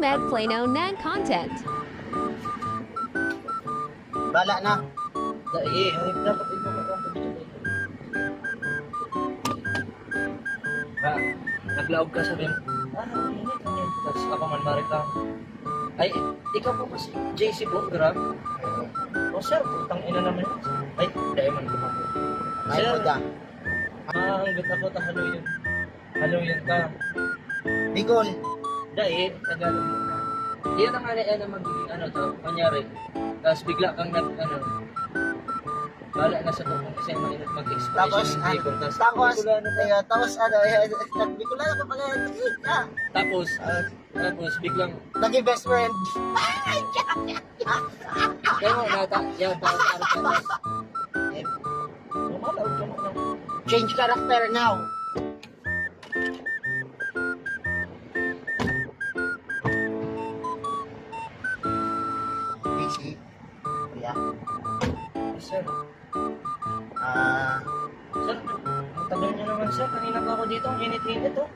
Med Plano ng content. Bala na. Dapat ito magkakaroon dito. Ha, naglaog ka sabi mo, init. Tapos ako man marika. Ay, ikaw po kasi, JC po, grab. O sir, putang ina naman yun. Ay, dahil man ko. Ay, Sir, puta. hanggat ako tahalo yun. Halo yun ka. Bicol. Dahil, Tagalog mo na. Yan ang ano magiging ano to, kunyari. Tapos bigla kang bala na sa tukong kasi mainit mag-expression Tapos, yung table. tapos, Bicolano ka. tapos, Bicolano ka pala. Tapos biglang, Naging best friend. kaya mo, yan, parang ka. Lumalaw ka mo lang. Change character now. Busy. Kuya. Sir, Ah, sir, ang tagal niyo naman sir. Kanina pa ako dito, ang init-init oh.